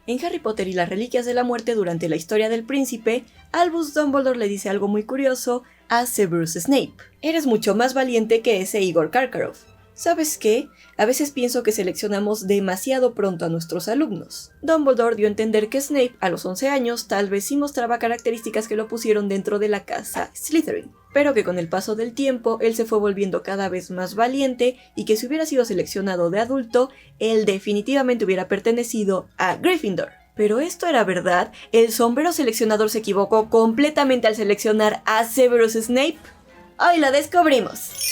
En Harry Potter y las Reliquias de la Muerte, durante la historia del príncipe, Albus Dumbledore le dice algo muy curioso a Severus Snape. Eres mucho más valiente que ese Igor Karkaroff. ¿Sabes qué? A veces pienso que seleccionamos demasiado pronto a nuestros alumnos. Dumbledore dio a entender que Snape, a los 11 años, tal vez sí mostraba características que lo pusieron dentro de la casa Slytherin, pero que con el paso del tiempo él se fue volviendo cada vez más valiente y que si hubiera sido seleccionado de adulto, él definitivamente hubiera pertenecido a Gryffindor. Pero esto era verdad, ¿el sombrero seleccionador se equivocó completamente al seleccionar a Severus Snape? Hoy lo descubrimos.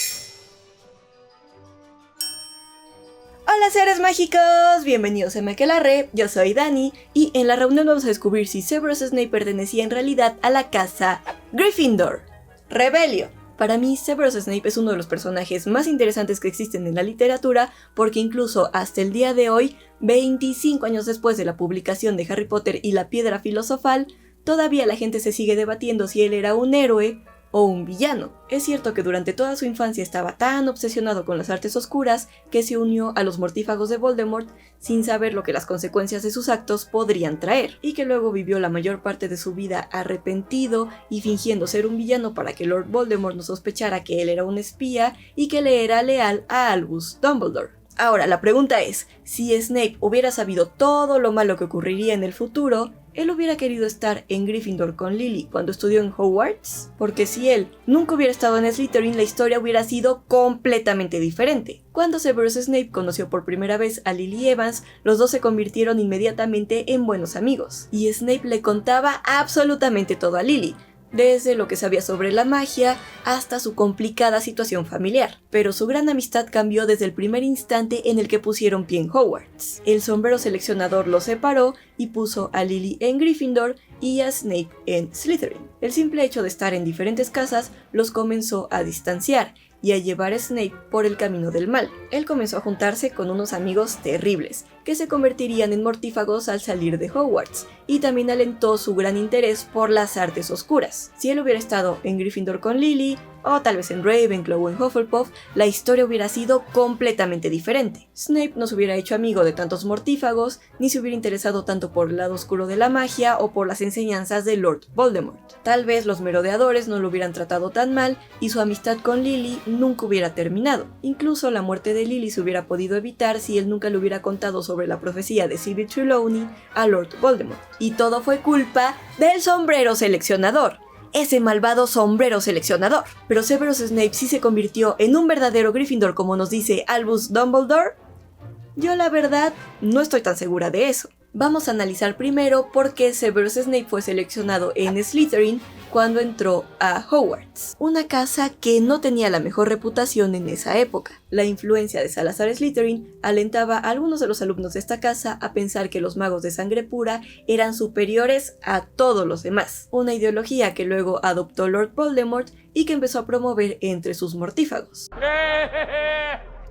Hola seres mágicos, bienvenidos a Maquelarre, yo soy Dani y en la reunión vamos a descubrir si Severus Snape pertenecía en realidad a la casa Gryffindor. Rebelio. Para mí, Severus Snape es uno de los personajes más interesantes que existen en la literatura porque incluso hasta el día de hoy, 25 años después de la publicación de Harry Potter y la Piedra Filosofal, todavía la gente se sigue debatiendo si él era un héroe o un villano. Es cierto que durante toda su infancia estaba tan obsesionado con las artes oscuras que se unió a los mortífagos de Voldemort sin saber lo que las consecuencias de sus actos podrían traer, y que luego vivió la mayor parte de su vida arrepentido y fingiendo ser un villano para que Lord Voldemort no sospechara que él era un espía y que le era leal a Albus Dumbledore. Ahora, la pregunta es, si Snape hubiera sabido todo lo malo que ocurriría en el futuro, ¿él hubiera querido estar en Gryffindor con Lily cuando estudió en Hogwarts? Porque si él nunca hubiera estado en Slytherin, la historia hubiera sido completamente diferente. Cuando Severus Snape conoció por primera vez a Lily Evans, los dos se convirtieron inmediatamente en buenos amigos. Y Snape le contaba absolutamente todo a Lily, desde lo que sabía sobre la magia hasta su complicada situación familiar. Pero su gran amistad cambió desde el primer instante en el que pusieron pie en Hogwarts. El sombrero seleccionador los separó y puso a Lily en Gryffindor y a Snape en Slytherin. El simple hecho de estar en diferentes casas los comenzó a distanciar y a llevar a Snape por el camino del mal. Él comenzó a juntarse con unos amigos terribles, que se convertirían en mortífagos al salir de Hogwarts, y también alentó su gran interés por las artes oscuras. Si él hubiera estado en Gryffindor con Lily, o tal vez en Ravenclaw o en Hufflepuff, la historia hubiera sido completamente diferente. Snape no se hubiera hecho amigo de tantos mortífagos, ni se hubiera interesado tanto por el lado oscuro de la magia o por las enseñanzas de Lord Voldemort. Tal vez los merodeadores no lo hubieran tratado tan mal y su amistad con Lily nunca hubiera terminado. Incluso la muerte de Lily se hubiera podido evitar si él nunca le hubiera contado sobre la profecía de Sylvie Trelawney a Lord Voldemort. Y todo fue culpa del sombrero seleccionador. Ese malvado sombrero seleccionador. Pero Severus Snape sí se convirtió en un verdadero Gryffindor como nos dice Albus Dumbledore. Yo la verdad no estoy tan segura de eso. Vamos a analizar primero por qué Severus Snape fue seleccionado en Slytherin cuando entró a Hogwarts, una casa que no tenía la mejor reputación en esa época. La influencia de Salazar Slytherin alentaba a algunos de los alumnos de esta casa a pensar que los magos de sangre pura eran superiores a todos los demás, una ideología que luego adoptó Lord Voldemort y que empezó a promover entre sus mortífagos.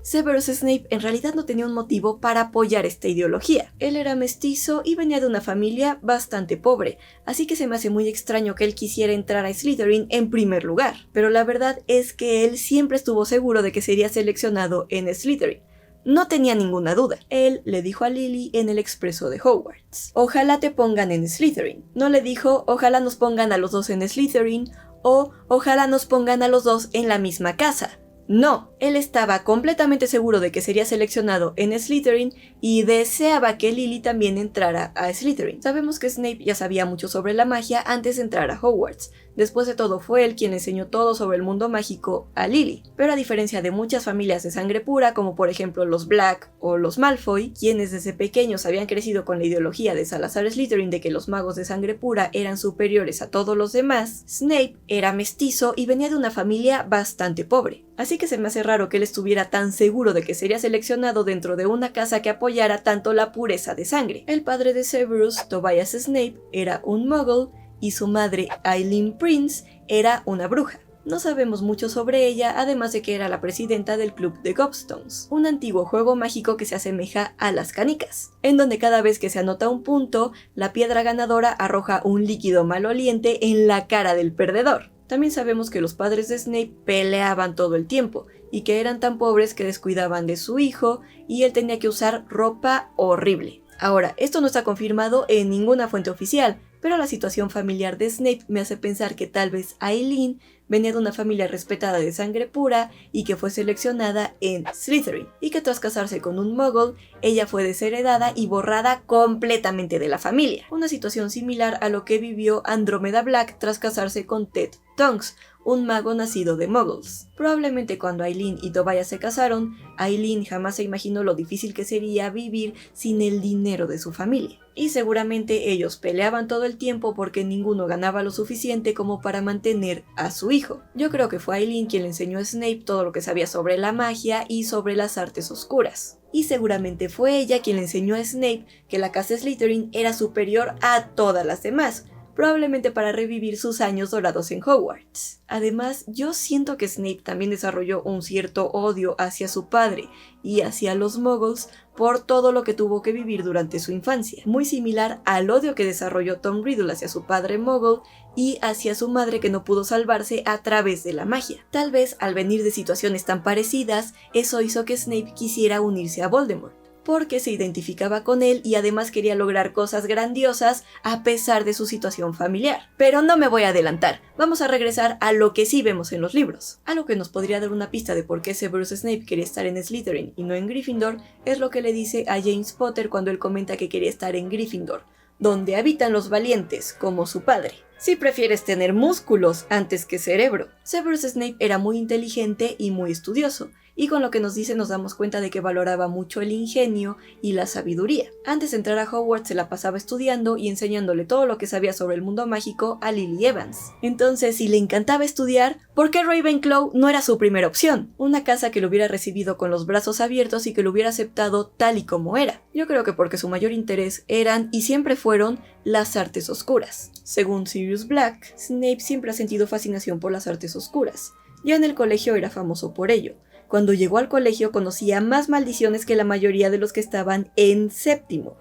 Severus Snape en realidad no tenía un motivo para apoyar esta ideología. Él era mestizo y venía de una familia bastante pobre, así que se me hace muy extraño que él quisiera entrar a Slytherin en primer lugar. Pero la verdad es que él siempre estuvo seguro de que sería seleccionado en Slytherin. No tenía ninguna duda. Él le dijo a Lily en el expreso de Hogwarts: ojalá te pongan en Slytherin. No le dijo ojalá nos pongan a los dos en Slytherin o ojalá nos pongan a los dos en la misma casa. No, él estaba completamente seguro de que sería seleccionado en Slytherin y deseaba que Lily también entrara a Slytherin. Sabemos que Snape ya sabía mucho sobre la magia antes de entrar a Hogwarts. Después de todo fue él quien enseñó todo sobre el mundo mágico a Lily. Pero a diferencia de muchas familias de sangre pura, como por ejemplo los Black o los Malfoy, quienes desde pequeños habían crecido con la ideología de Salazar Slytherin de que los magos de sangre pura eran superiores a todos los demás, Snape era mestizo y venía de una familia bastante pobre. Así que se me hace raro que él estuviera tan seguro de que sería seleccionado dentro de una casa que apoyara tanto la pureza de sangre. El padre de Severus, Tobias Snape, era un muggle y su madre, Eileen Prince, era una bruja. No sabemos mucho sobre ella, además de que era la presidenta del club de Gobstones, un antiguo juego mágico que se asemeja a las canicas, en donde cada vez que se anota un punto, la piedra ganadora arroja un líquido maloliente en la cara del perdedor. También sabemos que los padres de Snape peleaban todo el tiempo y que eran tan pobres que descuidaban de su hijo y él tenía que usar ropa horrible. Ahora, esto no está confirmado en ninguna fuente oficial, pero la situación familiar de Snape me hace pensar que tal vez Aileen venía de una familia respetada de sangre pura y que fue seleccionada en Slytherin, y que tras casarse con un muggle, ella fue desheredada y borrada completamente de la familia. Una situación similar a lo que vivió Andromeda Black tras casarse con Ted Tonks, un mago nacido de muggles. Probablemente cuando Aileen y Tobias se casaron, Aileen jamás se imaginó lo difícil que sería vivir sin el dinero de su familia. Y seguramente ellos peleaban todo el tiempo porque ninguno ganaba lo suficiente como para mantener a su hijo. Yo creo que fue Aileen quien le enseñó a Snape todo lo que sabía sobre la magia y sobre las artes oscuras. Y seguramente fue ella quien le enseñó a Snape que la casa Slytherin era superior a todas las demás, probablemente para revivir sus años dorados en Hogwarts. Además, yo siento que Snape también desarrolló un cierto odio hacia su padre y hacia los muggles por todo lo que tuvo que vivir durante su infancia, muy similar al odio que desarrolló Tom Riddle hacia su padre muggle y hacia su madre que no pudo salvarse a través de la magia. Tal vez al venir de situaciones tan parecidas, eso hizo que Snape quisiera unirse a Voldemort, porque se identificaba con él y además quería lograr cosas grandiosas a pesar de su situación familiar. Pero no me voy a adelantar, vamos a regresar a lo que sí vemos en los libros. Algo que nos podría dar una pista de por qué Severus Snape quería estar en Slytherin y no en Gryffindor es lo que le dice a James Potter cuando él comenta que quería estar en Gryffindor, donde habitan los valientes, como su padre. Si prefieres tener músculos antes que cerebro. Severus Snape era muy inteligente y muy estudioso, y con lo que nos dice nos damos cuenta de que valoraba mucho el ingenio y la sabiduría. Antes de entrar a Hogwarts se la pasaba estudiando y enseñándole todo lo que sabía sobre el mundo mágico a Lily Evans. Entonces, si le encantaba estudiar, ¿por qué Ravenclaw no era su primera opción? Una casa que lo hubiera recibido con los brazos abiertos y que lo hubiera aceptado tal y como era. Yo creo que porque su mayor interés eran y siempre fueron las artes oscuras. Según Sirius Black, Snape siempre ha sentido fascinación por las artes oscuras. Ya en el colegio era famoso por ello. Cuando llegó al colegio conocía más maldiciones que la mayoría de los que estaban en séptimo,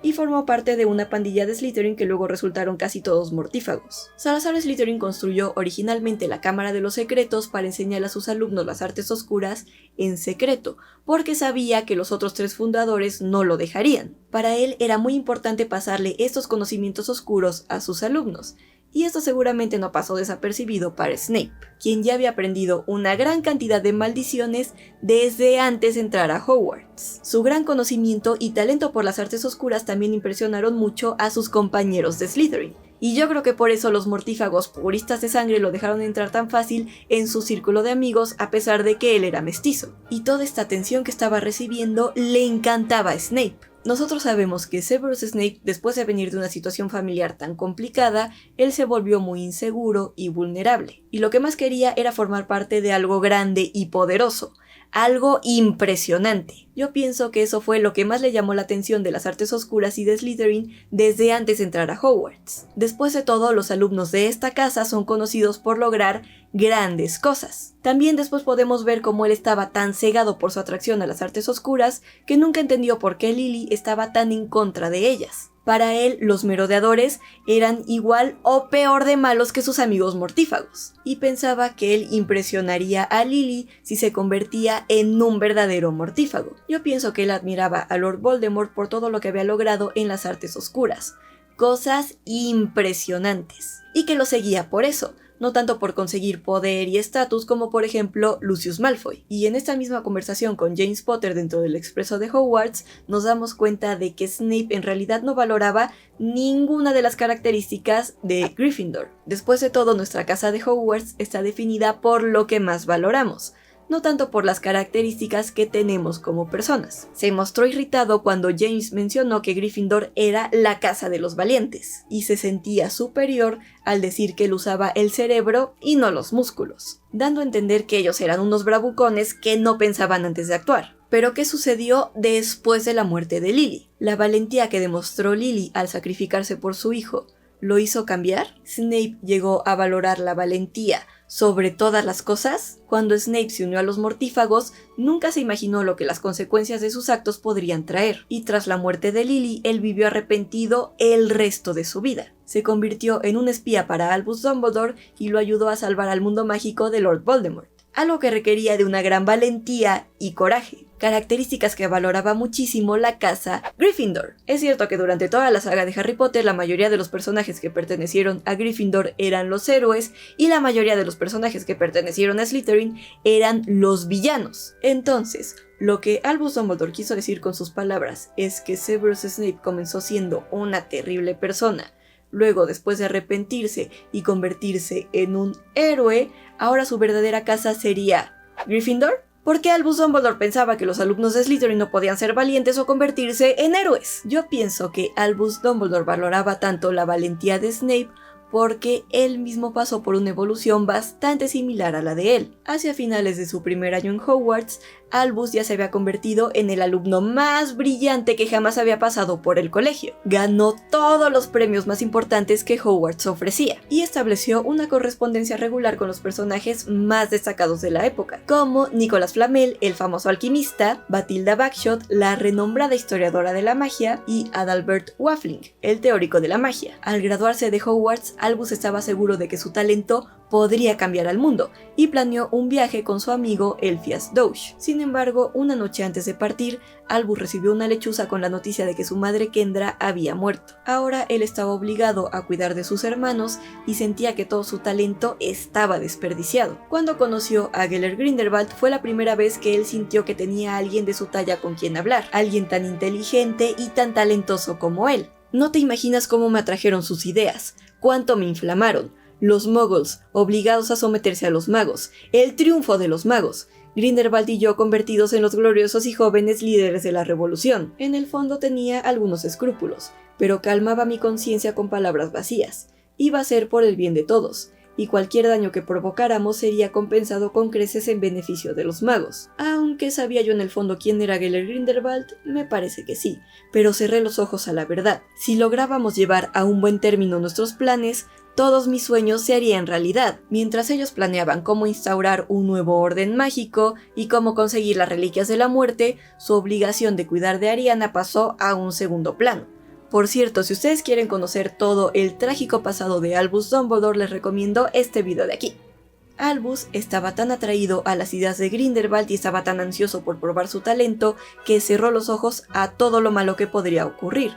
y formó parte de una pandilla de Slytherin que luego resultaron casi todos mortífagos. Salazar Slytherin construyó originalmente la Cámara de los Secretos para enseñar a sus alumnos las artes oscuras en secreto, porque sabía que los otros 3 fundadores no lo dejarían. Para él era muy importante pasarle estos conocimientos oscuros a sus alumnos, y esto seguramente no pasó desapercibido para Snape, quien ya había aprendido una gran cantidad de maldiciones desde antes de entrar a Hogwarts. Su gran conocimiento y talento por las artes oscuras también impresionaron mucho a sus compañeros de Slytherin, y yo creo que por eso los mortífagos puristas de sangre lo dejaron entrar tan fácil en su círculo de amigos a pesar de que él era mestizo. Y toda esta atención que estaba recibiendo le encantaba a Snape. Nosotros sabemos que Severus Snape, después de venir de una situación familiar tan complicada, él se volvió muy inseguro y vulnerable, y lo que más quería era formar parte de algo grande y poderoso, algo impresionante. Yo pienso que eso fue lo que más le llamó la atención de las artes oscuras y de Slytherin desde antes de entrar a Hogwarts. Después de todo, los alumnos de esta casa son conocidos por lograr grandes cosas. También después podemos ver cómo él estaba tan cegado por su atracción a las artes oscuras que nunca entendió por qué Lily estaba tan en contra de ellas. Para él, los merodeadores eran igual o peor de malos que sus amigos mortífagos, y pensaba que él impresionaría a Lily si se convertía en un verdadero mortífago. Yo pienso que él admiraba a Lord Voldemort por todo lo que había logrado en las artes oscuras, cosas impresionantes, y que lo seguía por eso, no tanto por conseguir poder y estatus como por ejemplo Lucius Malfoy. Y en esta misma conversación con James Potter dentro del Expreso de Hogwarts nos damos cuenta de que Snape en realidad no valoraba ninguna de las características de Gryffindor. Después de todo, nuestra casa de Hogwarts está definida por lo que más valoramos, no tanto por las características que tenemos como personas. Se mostró irritado cuando James mencionó que Gryffindor era la casa de los valientes, y se sentía superior al decir que él usaba el cerebro y no los músculos, dando a entender que ellos eran unos bravucones que no pensaban antes de actuar. Pero ¿qué sucedió después de la muerte de Lily? La valentía que demostró Lily al sacrificarse por su hijo, ¿lo hizo cambiar? ¿Snape llegó a valorar la valentía sobre todas las cosas? Cuando Snape se unió a los mortífagos, nunca se imaginó lo que las consecuencias de sus actos podrían traer, y tras la muerte de Lily, él vivió arrepentido el resto de su vida. Se convirtió en un espía para Albus Dumbledore y lo ayudó a salvar al mundo mágico de Lord Voldemort, algo que requería de una gran valentía y coraje. características que valoraba muchísimo la casa Gryffindor. Es cierto que durante toda la saga de Harry Potter la mayoría de los personajes que pertenecieron a Gryffindor eran los héroes y la mayoría de los personajes que pertenecieron a Slytherin eran los villanos. Entonces, lo que Albus Dumbledore quiso decir con sus palabras es que Severus Snape comenzó siendo una terrible persona. Luego, después de arrepentirse y convertirse en un héroe, ahora su verdadera casa sería ¿Gryffindor? ¿Por qué Albus Dumbledore pensaba que los alumnos de Slytherin no podían ser valientes o convertirse en héroes? Yo pienso que Albus Dumbledore valoraba tanto la valentía de Snape porque él mismo pasó por una evolución bastante similar a la de él. Hacia finales de su primer año en Hogwarts, Albus ya se había convertido en el alumno más brillante que jamás había pasado por el colegio. Ganó todos los premios más importantes que Hogwarts ofrecía y estableció una correspondencia regular con los personajes más destacados de la época, como Nicolas Flamel, el famoso alquimista, Bathilda Bagshot, la renombrada historiadora de la magia, y Adalbert Waffling, el teórico de la magia. Al graduarse de Hogwarts, Albus estaba seguro de que su talento podría cambiar al mundo y planeó un viaje con su amigo Elphias Doge. Sin embargo, una noche antes de partir, Albus recibió una lechuza con la noticia de que su madre Kendra había muerto. Ahora él estaba obligado a cuidar de sus hermanos y sentía que todo su talento estaba desperdiciado. Cuando conoció a Gellert Grindelwald fue la primera vez que él sintió que tenía a alguien de su talla con quien hablar, alguien tan inteligente y tan talentoso como él. No te imaginas cómo me atrajeron sus ideas, cuánto me inflamaron. Los muggles, obligados a someterse a los magos, el triunfo de los magos, Grindelwald y yo convertidos en los gloriosos y jóvenes líderes de la revolución. En el fondo tenía algunos escrúpulos, pero calmaba mi conciencia con palabras vacías. Iba a ser por el bien de todos, y cualquier daño que provocáramos sería compensado con creces en beneficio de los magos. Aunque sabía yo en el fondo quién era Gellert Grindelwald, me parece que sí, pero cerré los ojos a la verdad. Si lográbamos llevar a un buen término nuestros planes, todos mis sueños se harían realidad. Mientras ellos planeaban cómo instaurar un nuevo orden mágico y cómo conseguir las reliquias de la muerte, su obligación de cuidar de Ariana pasó a un segundo plano. Por cierto, si ustedes quieren conocer todo el trágico pasado de Albus Dumbledore, les recomiendo este video de aquí. Albus estaba tan atraído a las ideas de Grindelwald y estaba tan ansioso por probar su talento que cerró los ojos a todo lo malo que podría ocurrir,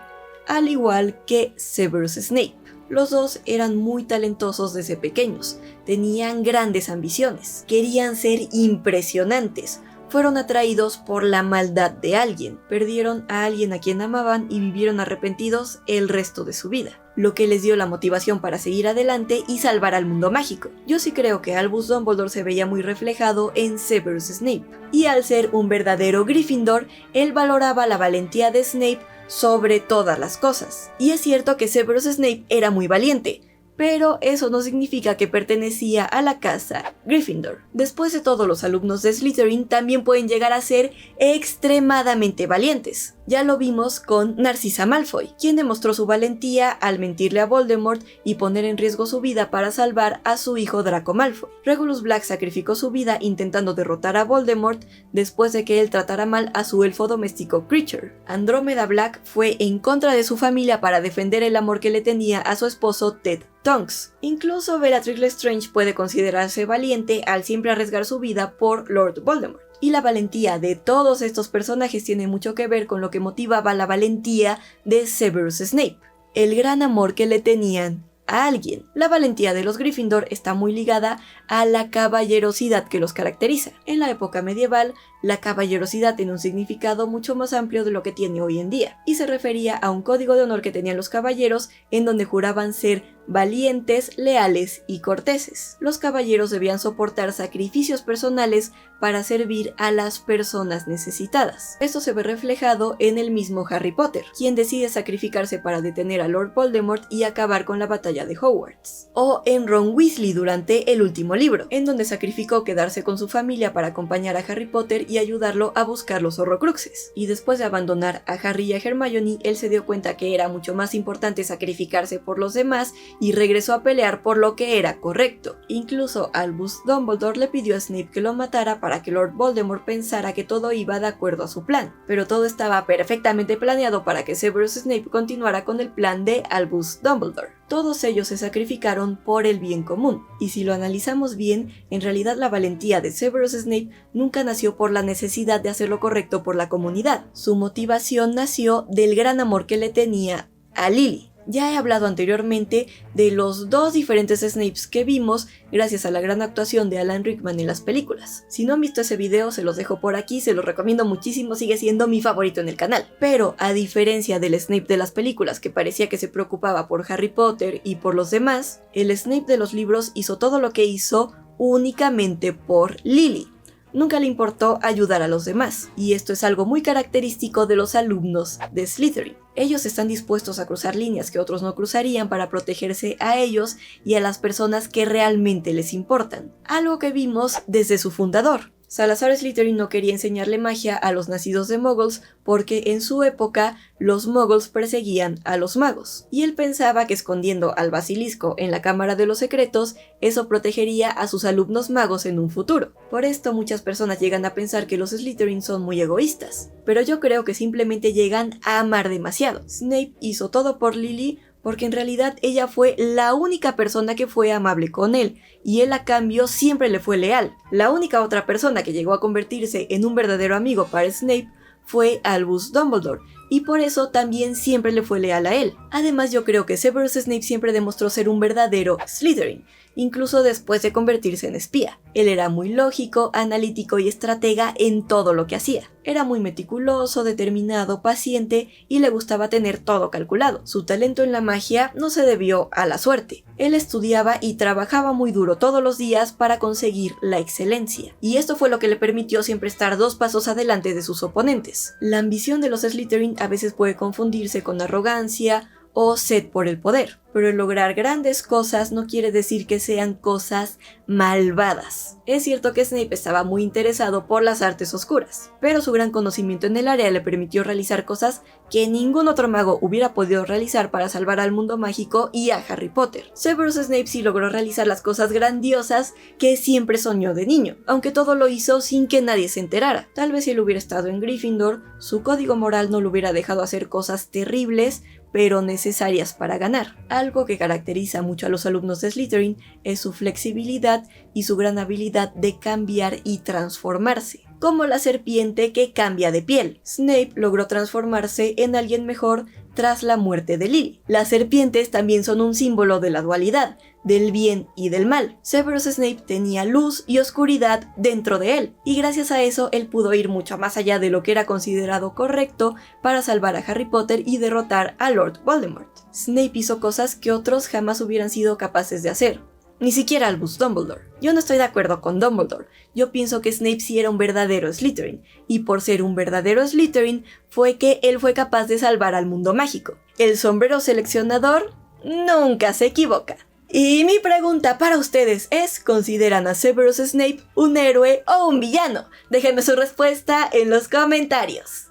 al igual que Severus Snape. Los dos eran muy talentosos desde pequeños, tenían grandes ambiciones, querían ser impresionantes, fueron atraídos por la maldad de alguien, perdieron a alguien a quien amaban y vivieron arrepentidos el resto de su vida, lo que les dio la motivación para seguir adelante y salvar al mundo mágico. Yo sí creo que Albus Dumbledore se veía muy reflejado en Severus Snape, y al ser un verdadero Gryffindor, él valoraba la valentía de Snape sobre todas las cosas. Y es cierto que Severus Snape era muy valiente, pero eso no significa que pertenecía a la casa Gryffindor. Después de todo, los alumnos de Slytherin también pueden llegar a ser extremadamente valientes. Ya lo vimos con Narcissa Malfoy, quien demostró su valentía al mentirle a Voldemort y poner en riesgo su vida para salvar a su hijo Draco Malfoy. Regulus Black sacrificó su vida intentando derrotar a Voldemort después de que él tratara mal a su elfo doméstico Kreacher. Andrómeda Black fue en contra de su familia para defender el amor que le tenía a su esposo Ted Tonks. Incluso Bellatrix Lestrange puede considerarse valiente al siempre arriesgar su vida por Lord Voldemort. Y la valentía de todos estos personajes tiene mucho que ver con lo que motivaba la valentía de Severus Snape, el gran amor que le tenían a alguien. La valentía de los Gryffindor está muy ligada a la caballerosidad que los caracteriza. En la época medieval, la caballerosidad tiene un significado mucho más amplio de lo que tiene hoy en día, y se refería a un código de honor que tenían los caballeros en donde juraban ser valientes, leales y corteses. Los caballeros debían soportar sacrificios personales para servir a las personas necesitadas. Esto se ve reflejado en el mismo Harry Potter, quien decide sacrificarse para detener a Lord Voldemort y acabar con la batalla de Hogwarts. O en Ron Weasley durante el último libro, en donde sacrificó quedarse con su familia para acompañar a Harry Potter y ayudarlo a buscar los Horrocruxes. Y después de abandonar a Harry y a Hermione, él se dio cuenta que era mucho más importante sacrificarse por los demás y regresó a pelear por lo que era correcto. Incluso Albus Dumbledore le pidió a Snape que lo matara para que Lord Voldemort pensara que todo iba de acuerdo a su plan, pero todo estaba perfectamente planeado para que Severus Snape continuara con el plan de Albus Dumbledore. Todos ellos se sacrificaron por el bien común, y si lo analizamos bien, en realidad la valentía de Severus Snape nunca nació por la necesidad de hacer lo correcto por la comunidad. Su motivación nació del gran amor que le tenía a Lily. Ya he hablado anteriormente de los dos diferentes Snapes que vimos gracias a la gran actuación de Alan Rickman en las películas. Si no han visto ese video, se los dejo por aquí, se los recomiendo muchísimo, sigue siendo mi favorito en el canal. Pero a diferencia del Snape de las películas, que parecía que se preocupaba por Harry Potter y por los demás, el Snape de los libros hizo todo lo que hizo únicamente por Lily. Nunca le importó ayudar a los demás, y esto es algo muy característico de los alumnos de Slytherin. Ellos están dispuestos a cruzar líneas que otros no cruzarían para protegerse a ellos y a las personas que realmente les importan, algo que vimos desde su fundador. Salazar Slytherin no quería enseñarle magia a los nacidos de muggles porque en su época los muggles perseguían a los magos, y él pensaba que escondiendo al basilisco en la Cámara de los Secretos eso protegería a sus alumnos magos en un futuro. Por esto muchas personas llegan a pensar que los Slytherin son muy egoístas, pero yo creo que simplemente llegan a amar demasiado. Snape hizo todo por Lily porque en realidad ella fue la única persona que fue amable con él, y él a cambio siempre le fue leal. La única otra persona que llegó a convertirse en un verdadero amigo para Snape fue Albus Dumbledore, y por eso también siempre le fue leal a él. Además, yo creo que Severus Snape siempre demostró ser un verdadero Slytherin, incluso después de convertirse en espía. Él era muy lógico, analítico y estratega en todo lo que hacía. Era muy meticuloso, determinado, paciente y le gustaba tener todo calculado. Su talento en la magia no se debió a la suerte. Él estudiaba y trabajaba muy duro todos los días para conseguir la excelencia, y esto fue lo que le permitió siempre estar 2 pasos adelante de sus oponentes. La ambición de los Slytherin a veces puede confundirse con arrogancia o sed por el poder, pero el lograr grandes cosas no quiere decir que sean cosas malvadas. Es cierto que Snape estaba muy interesado por las artes oscuras, pero su gran conocimiento en el área le permitió realizar cosas que ningún otro mago hubiera podido realizar para salvar al mundo mágico y a Harry Potter. Severus Snape sí logró realizar las cosas grandiosas que siempre soñó de niño, aunque todo lo hizo sin que nadie se enterara. Tal vez si él hubiera estado en Gryffindor, su código moral no lo hubiera dejado hacer cosas terribles, pero necesarias para ganar. Algo que caracteriza mucho a los alumnos de Slytherin es su flexibilidad y su gran habilidad de cambiar y transformarse, como la serpiente que cambia de piel. Snape logró transformarse en alguien mejor tras la muerte de Lily. Las serpientes también son un símbolo de la dualidad, del bien y del mal. Severus Snape tenía luz y oscuridad dentro de él, y gracias a eso él pudo ir mucho más allá de lo que era considerado correcto para salvar a Harry Potter y derrotar a Lord Voldemort. Snape hizo cosas que otros jamás hubieran sido capaces de hacer. Ni siquiera Albus Dumbledore. Yo no estoy de acuerdo con Dumbledore. Yo pienso que Snape sí era un verdadero Slytherin, y por ser un verdadero Slytherin fue que él fue capaz de salvar al mundo mágico. El sombrero seleccionador nunca se equivoca. Y mi pregunta para ustedes es, ¿consideran a Severus Snape un héroe o un villano? Déjenme su respuesta en los comentarios.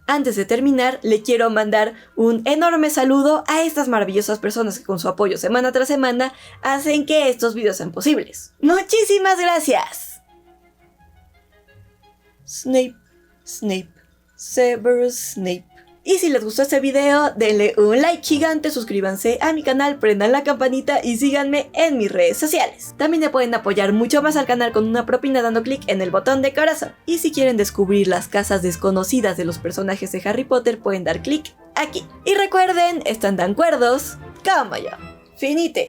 Antes de terminar, le quiero mandar un enorme saludo a estas maravillosas personas que con su apoyo semana tras semana hacen que estos videos sean posibles. ¡Muchísimas gracias! Snape, Severus Snape. Y si les gustó este video, denle un like gigante, suscríbanse a mi canal, prendan la campanita y síganme en mis redes sociales. También me pueden apoyar mucho más al canal con una propina dando clic en el botón de corazón. Y si quieren descubrir las casas desconocidas de los personajes de Harry Potter, pueden dar clic aquí. Y recuerden, están tan cuerdos como yo. Finite.